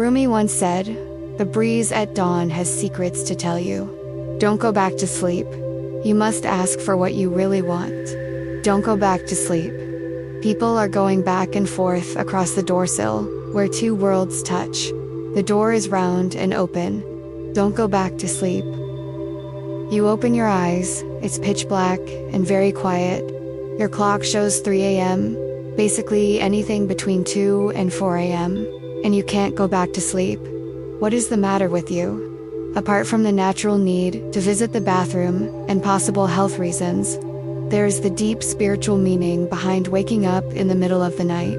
Rumi once said, "The breeze at dawn has secrets to tell you. Don't go back to sleep. You must ask for what you really want. Don't go back to sleep." People are going back and forth across the doorsill, where two worlds touch. The door is round and open. Don't go back to sleep. You open your eyes, it's pitch black and very quiet. Your clock shows 3 a.m., basically anything between 2 and 4 a.m., and you can't go back to sleep. What is the matter with you? Apart from the natural need to visit the bathroom and possible health reasons, there is the deep spiritual meaning behind waking up in the middle of the night.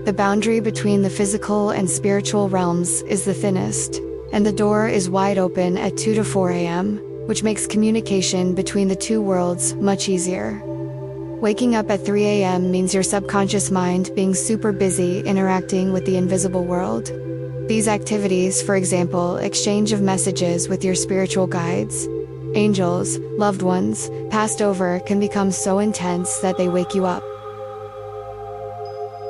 The boundary between the physical and spiritual realms is the thinnest, and the door is wide open at 2 to 4 a.m., which makes communication between the two worlds much easier. Waking up at 3 a.m. means your subconscious mind being super busy interacting with the invisible world. These activities, for example, exchange of messages with your spiritual guides, angels, loved ones, passed over, can become so intense that they wake you up.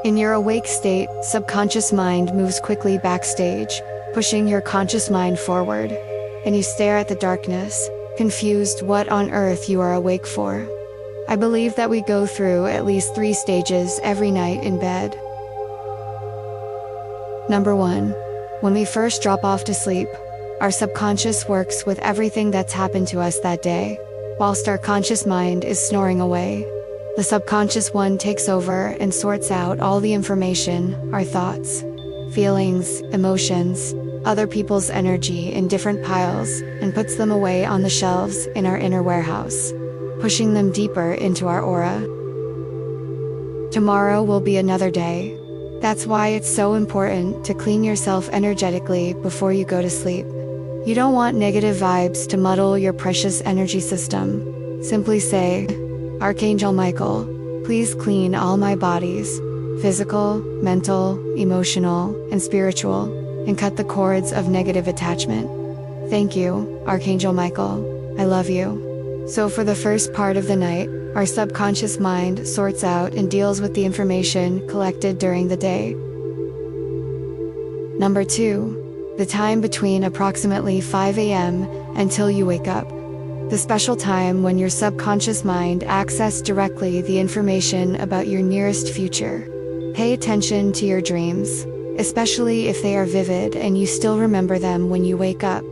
In your awake state, subconscious mind moves quickly backstage, pushing your conscious mind forward, and you stare at the darkness, confused what on earth you are awake for. I believe that we go through at least 3 stages every night in bed. Number 1. When we first drop off to sleep, our subconscious works with everything that's happened to us that day, whilst our conscious mind is snoring away. The subconscious one takes over and sorts out all the information, our thoughts, feelings, emotions, other people's energy in different piles, and puts them away on the shelves in our inner warehouse, pushing them deeper into our aura. Tomorrow will be another day. That's why it's so important to clean yourself energetically before you go to sleep. You don't want negative vibes to muddle your precious energy system. Simply say, "Archangel Michael, please clean all my bodies, physical, mental, emotional, and spiritual, and cut the cords of negative attachment. Thank you, Archangel Michael. I love you." So for the first part of the night, our subconscious mind sorts out and deals with the information collected during the day. Number 2. The time between approximately 5 a.m. until you wake up. The special time when your subconscious mind accesses directly the information about your nearest future. Pay attention to your dreams, especially if they are vivid and you still remember them when you wake up.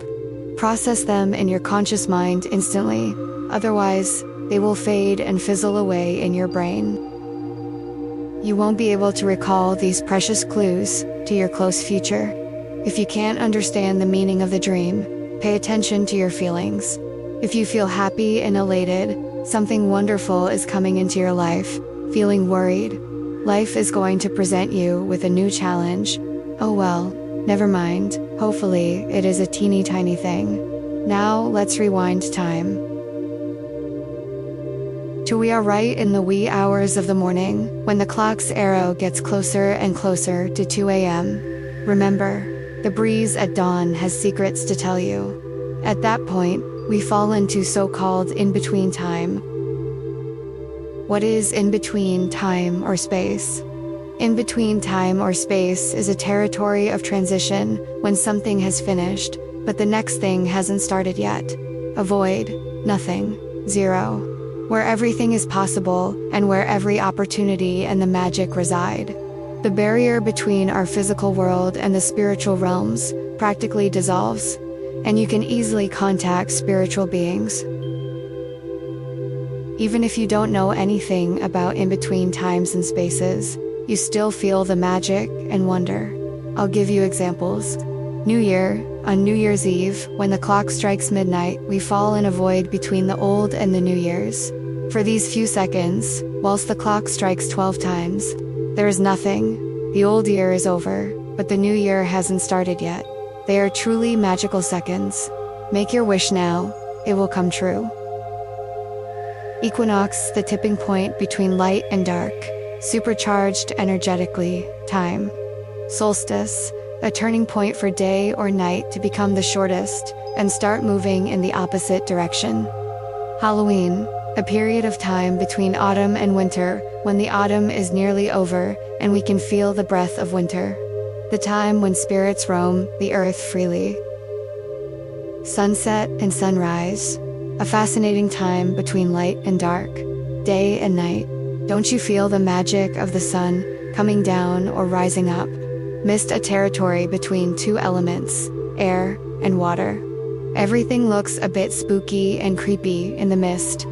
Process them in your conscious mind instantly, otherwise, they will fade and fizzle away in your brain. You won't be able to recall these precious clues to your close future. If you can't understand the meaning of the dream, pay attention to your feelings. If you feel happy and elated, something wonderful is coming into your life. Feeling worried, life is going to present you with a new challenge. Oh well, never mind, hopefully it is a teeny tiny thing. Now let's rewind time. We are right in the wee hours of the morning, when the clock's arrow gets closer and closer to 2 a.m. Remember, the breeze at dawn has secrets to tell you. At that point, we fall into so-called in-between time. What is in-between time or space? In-between time or space is a territory of transition when something has finished, but the next thing hasn't started yet. A void, nothing, zero. Where everything is possible, and where every opportunity and the magic reside. The barrier between our physical world and the spiritual realms practically dissolves, and you can easily contact spiritual beings. Even if you don't know anything about in-between times and spaces, you still feel the magic and wonder. I'll give you examples. New Year. On New Year's Eve, when the clock strikes midnight, we fall in a void between the old and the New Year's. For these few seconds, whilst the clock strikes 12 times, there is nothing. The old year is over, but the new year hasn't started yet. They are truly magical seconds. Make your wish now, it will come true. Equinox, the tipping point between light and dark, supercharged energetically, time. Solstice, a turning point for day or night to become the shortest, and start moving in the opposite direction. Halloween, a period of time between autumn and winter, when the autumn is nearly over, and we can feel the breath of winter. the time when spirits roam the earth freely. Sunset and sunrise, a fascinating time between light and dark, day and night. Don't you feel the magic of the sun coming down or rising up? Mist, a territory between two elements, air and water. Everything looks a bit spooky and creepy in the mist.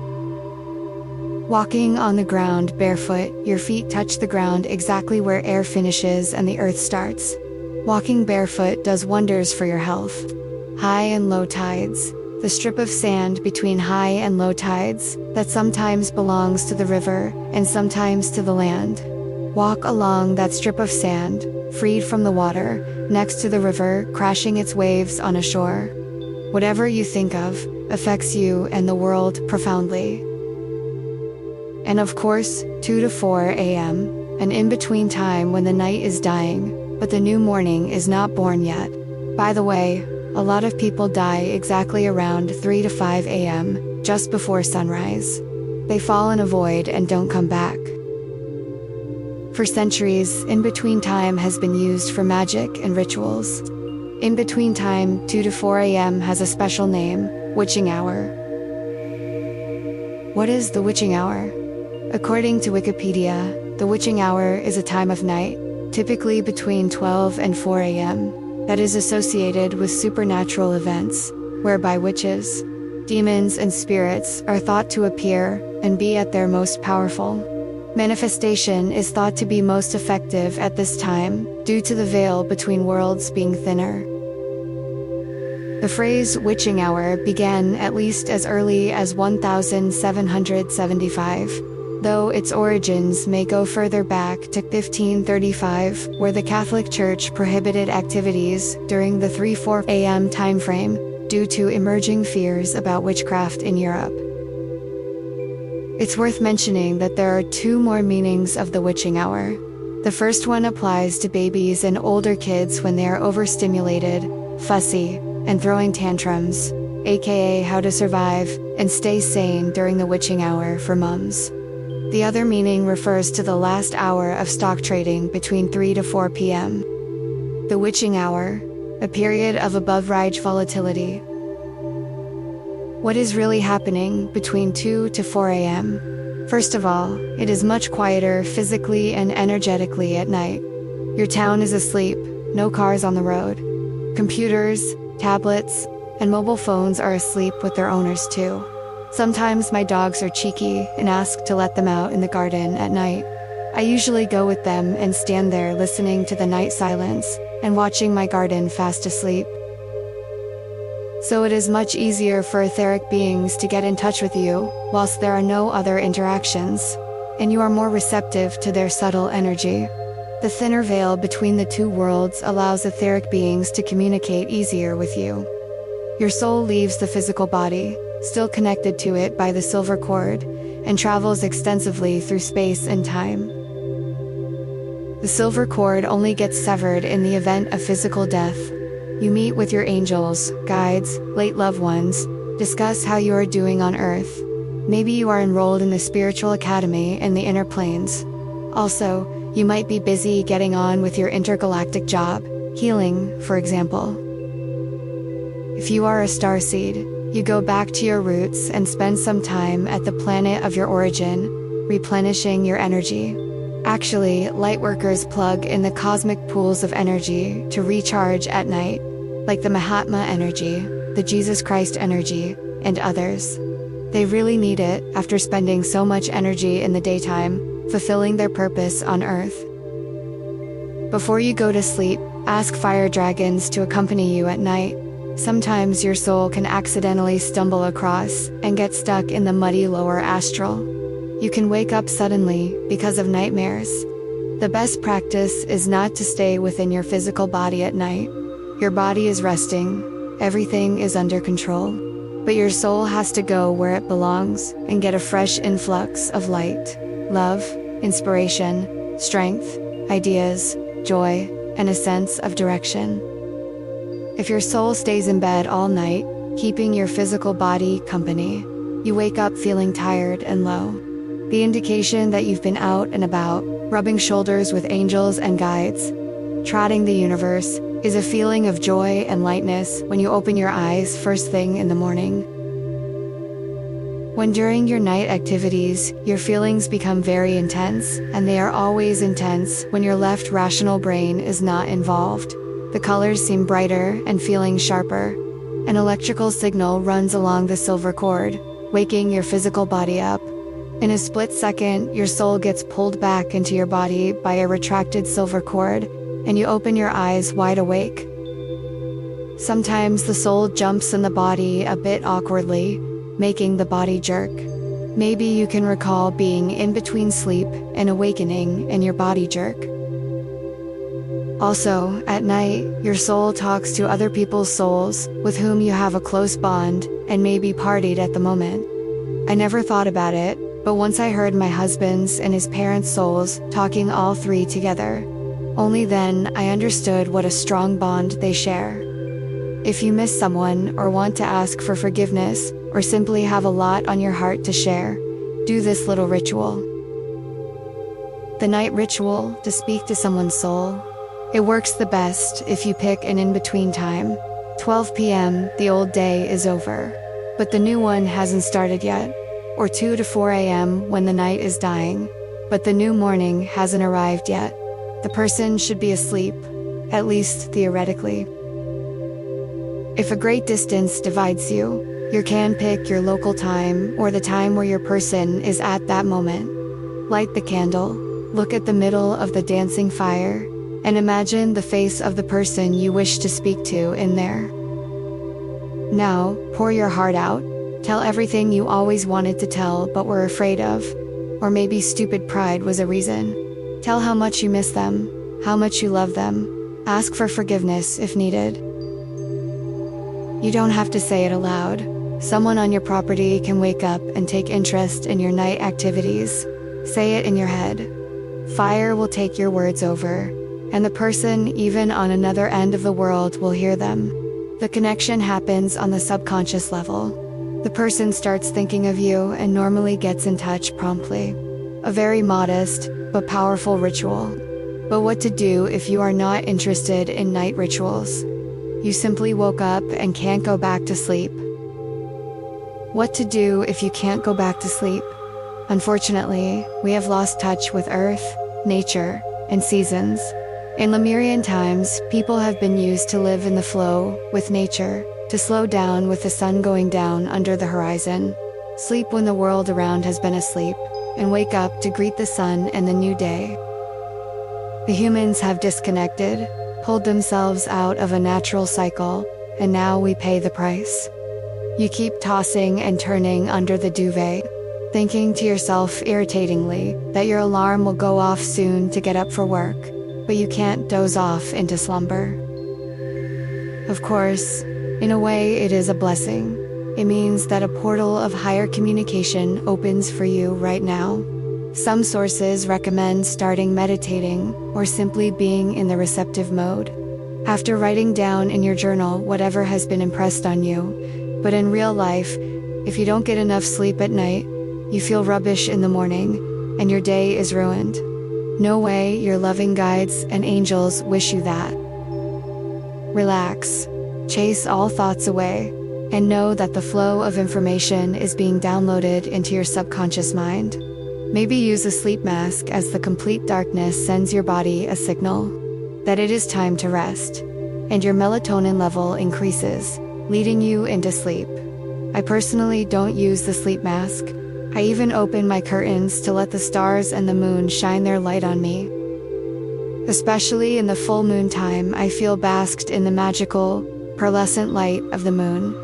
Walking on the ground barefoot, your feet touch the ground exactly where air finishes and the earth starts. Walking barefoot does wonders for your health. High and low tides, the strip of sand between high and low tides, that sometimes belongs to the river and sometimes to the land. Walk along that strip of sand, freed from the water, next to the river, crashing its waves on a shore. Whatever you think of affects you and the world profoundly. And of course, 2 to 4 a.m., an in-between time when the night is dying, but the new morning is not born yet. By the way, a lot of people die exactly around 3 to 5 a.m., just before sunrise. They fall in a void and don't come back. For centuries, in-between time has been used for magic and rituals. In-between time, 2 to 4 a.m. has a special name, witching hour. What is the witching hour? According to Wikipedia, the witching hour is a time of night, typically between 12 and 4 a.m., that is associated with supernatural events, whereby witches, demons and spirits are thought to appear and be at their most powerful. Manifestation is thought to be most effective at this time, due to the veil between worlds being thinner. The phrase witching hour began at least as early as 1775, though its origins may go further back to 1535, where the Catholic Church prohibited activities during the 3-4 a.m. timeframe, due to emerging fears about witchcraft in Europe. It's worth mentioning that there are two more meanings of the witching hour. The first one applies to babies and older kids when they are overstimulated, fussy, and throwing tantrums, aka how to survive and stay sane during the witching hour for mums. The other meaning refers to the last hour of stock trading between 3 to 4 p.m. The witching hour, a period of above-average volatility. What is really happening between 2 to 4 a.m.? First of all, it is much quieter physically and energetically at night. Your town is asleep, no cars on the road. Computers, tablets, and mobile phones are asleep with their owners too. Sometimes my dogs are cheeky and ask to let them out in the garden at night. I usually go with them and stand there listening to the night silence and watching my garden fast asleep. So it is much easier for etheric beings to get in touch with you, whilst there are no other interactions, and you are more receptive to their subtle energy. The thinner veil between the two worlds allows etheric beings to communicate easier with you. Your soul leaves the physical body, still connected to it by the silver cord, and travels extensively through space and time. The silver cord only gets severed in the event of physical death. You meet with your angels, guides, late loved ones, discuss how you are doing on Earth. Maybe you are enrolled in the spiritual academy in the inner planes. Also, you might be busy getting on with your intergalactic job, healing, for example. If you are a starseed, you go back to your roots and spend some time at the planet of your origin, replenishing your energy. Actually, lightworkers plug in the cosmic pools of energy to recharge at night, like the Mahatma energy, the Jesus Christ energy, and others. They really need it after spending so much energy in the daytime, fulfilling their purpose on Earth. Before you go to sleep, ask fire dragons to accompany you at night. Sometimes your soul can accidentally stumble across and get stuck in the muddy lower astral. You can wake up suddenly because of nightmares. The best practice is not to stay within your physical body at night. Your body is resting, everything is under control. But your soul has to go where it belongs and get a fresh influx of light, love, inspiration, strength, ideas, joy, and a sense of direction. If your soul stays in bed all night, keeping your physical body company, you wake up feeling tired and low. The indication that you've been out and about, rubbing shoulders with angels and guides. trotting the universe, is a feeling of joy and lightness when you open your eyes first thing in the morning. When during your night activities, your feelings become very intense, and they are always intense when your left rational brain is not involved. The colors seem brighter and feelings sharper. An electrical signal runs along the silver cord, waking your physical body up. In a split second, your soul gets pulled back into your body by a retracted silver cord, and you open your eyes wide awake. Sometimes the soul jumps in the body a bit awkwardly, making the body jerk. Maybe you can recall being in between sleep and awakening and your body jerk. Also, at night, your soul talks to other people's souls with whom you have a close bond and maybe partied at the moment. I never thought about it, but once I heard my husband's and his parents' souls talking all three together. Only then I understood what a strong bond they share. If you miss someone or want to ask for forgiveness, or simply have a lot on your heart to share, do this little ritual. The night ritual to speak to someone's soul. It works the best if you pick an in-between time. 12 p.m., the old day is over, but the new one hasn't started yet. Or 2 to 4 a.m. when the night is dying, but the new morning hasn't arrived yet. The person should be asleep, at least theoretically. If a great distance divides you, you can pick your local time or the time where your person is at that moment. Light the candle, look at the middle of the dancing fire, and imagine the face of the person you wish to speak to in there. Now, pour your heart out. Tell everything you always wanted to tell but were afraid of. Or maybe stupid pride was a reason. Tell how much you miss them, how much you love them. Ask for forgiveness if needed. You don't have to say it aloud. Someone on your property can wake up and take interest in your night activities. Say it in your head. Fire will take your words over, and the person even on another end of the world will hear them. The connection happens on the subconscious level. The person starts thinking of you and normally gets in touch promptly. A very modest, but powerful ritual. But what to do if you are not interested in night rituals? You simply woke up and can't go back to sleep. What to do if you can't go back to sleep? Unfortunately, we have lost touch with Earth, nature, and seasons. In Lemurian times, people have been used to live in the flow with nature, to slow down with the sun going down under the horizon, sleep when the world around has been asleep, and wake up to greet the sun and the new day. The humans have disconnected, pulled themselves out of a natural cycle, and now we pay the price. You keep tossing and turning under the duvet, thinking to yourself irritatingly that your alarm will go off soon to get up for work, but you can't doze off into slumber. Of course, in a way it is a blessing. It means that a portal of higher communication opens for you right now. Some sources recommend starting meditating or simply being in the receptive mode. After writing down in your journal whatever has been impressed on you. But in real life, if you don't get enough sleep at night, you feel rubbish in the morning, and your day is ruined. No way your loving guides and angels wish you that. Relax. Chase all thoughts away, and know that the flow of information is being downloaded into your subconscious mind. Maybe use a sleep mask as the complete darkness sends your body a signal that it is time to rest, and your melatonin level increases, leading you into sleep. I personally don't use the sleep mask. I even open my curtains to let the stars and the moon shine their light on me. Especially in the full moon time, I feel basked in the magical, pearlescent light of the moon.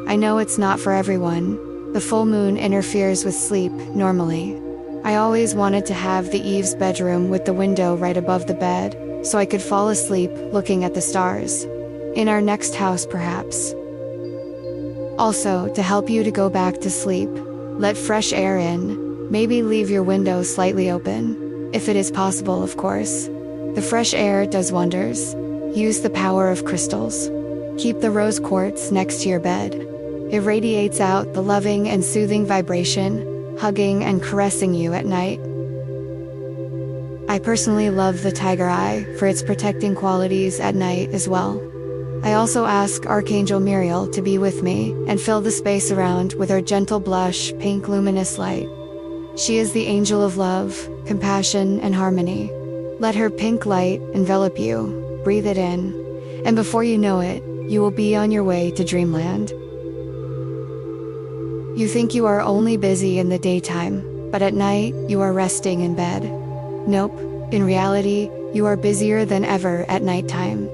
I know it's not for everyone. The full moon interferes with sleep, normally. I always wanted to have the eaves bedroom with the window right above the bed, so I could fall asleep looking at the stars. In our next house, perhaps. Also, to help you to go back to sleep, let fresh air in. Maybe leave your window slightly open. If it is possible, of course. The fresh air does wonders. Use the power of crystals. Keep the rose quartz next to your bed. It radiates out the loving and soothing vibration, hugging and caressing you at night. I personally love the tiger eye for its protecting qualities at night as well. I also ask Archangel Muriel to be with me and fill the space around with her gentle blush, pink luminous light. She is the angel of love, compassion, and harmony. Let her pink light envelop you, breathe it in, and before you know it, you will be on your way to dreamland. You think you are only busy in the daytime, but at night, you are resting in bed. Nope, in reality, you are busier than ever at nighttime.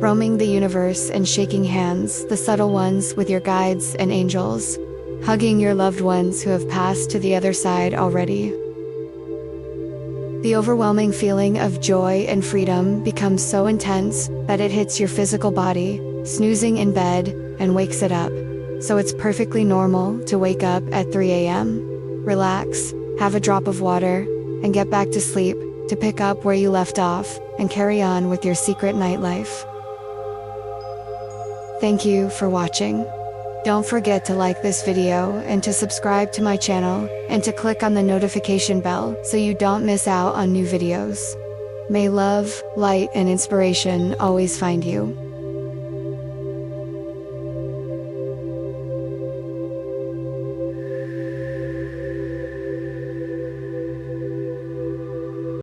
Roaming the universe and shaking hands, the subtle ones with your guides and angels, hugging your loved ones who have passed to the other side already. The overwhelming feeling of joy and freedom becomes so intense that it hits your physical body, snoozing in bed, and wakes it up. So it's perfectly normal to wake up at 3 a.m., relax, have a drop of water, and get back to sleep to pick up where you left off and carry on with your secret nightlife. Thank you for watching. Don't forget to like this video and to subscribe to my channel and to click on the notification bell so you don't miss out on new videos. May love, light, and inspiration always find you.